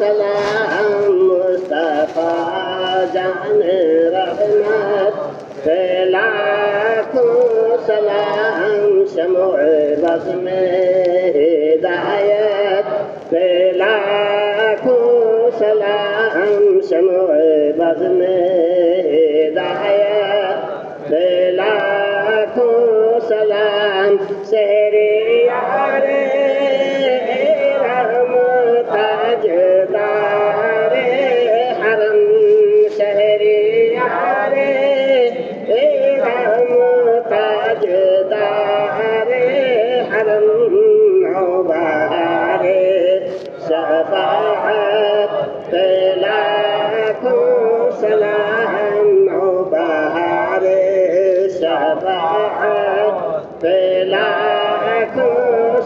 सलाम मुस्तफा जान रहमत, लाखों सलाम शमोए बज़ में हिदायत, लाखों सलाम शमोए बज़ में हिदायत, लाखों सलाम सहरे यारे रहमत ताजदारे हरम, शहरे यारे रहमत ताजदारे हरम, नौबहारे शफाअत, लाखों सलाम नौबहारे शफाअत, लाखों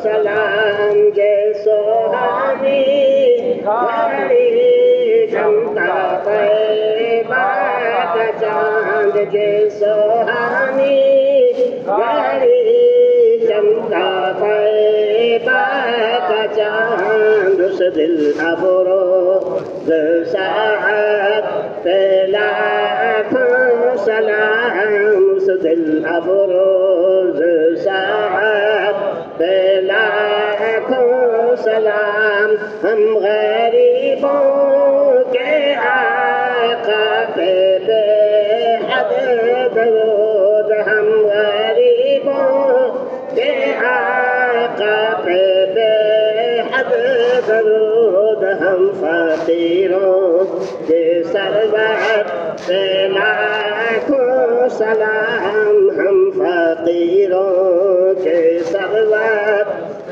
सलाम जे सोहानी घड़ी चमका तैयबा का चांद, जे सोहानी घड़ी चमका तैयबा का चांद, उस दिल अफरोज़ साअत, लाखों सलाम उस दिल अफरोज़ साअत, लाखों सलाम हम गरीबों के आका पे बेहद दरूद, हम गरीबों के आका पे बेहद दरूद, हम फकीरों के सरवर पे लाखों सलाम, हम फकीरों के सरवर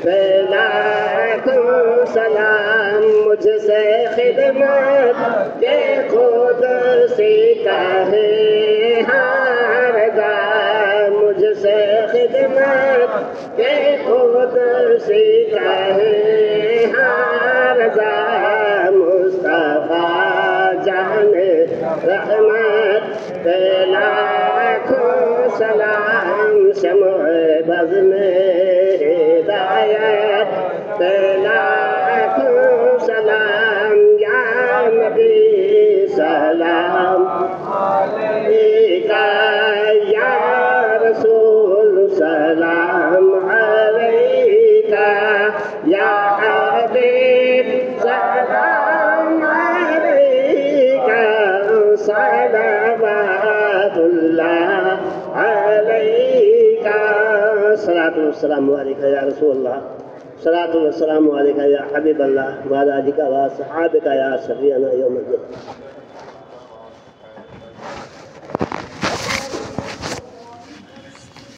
पे लाखों सलाम, मुझसे खिदमत के खुद सीखा है हारगार, मुझसे खिदमत के खुद सीखा है हारगार, मुस्तफा जान रहमत, लाखों सलाम शमोए बज़ में हिदायत, लाखों सलाम या नबी सलाम अलैका, या रसूल सलाम अलैका, या हबीब सलाम अलैका, सलावतुल्लाह अलैका, सलातु वस्सलामु अलैका या रसूलल्लाह, सलातु वस्सलामु अलैका या हबीबल्लाह, व अला आलिका व अस्हाबिका या शफीअना यौमल क़ियामह।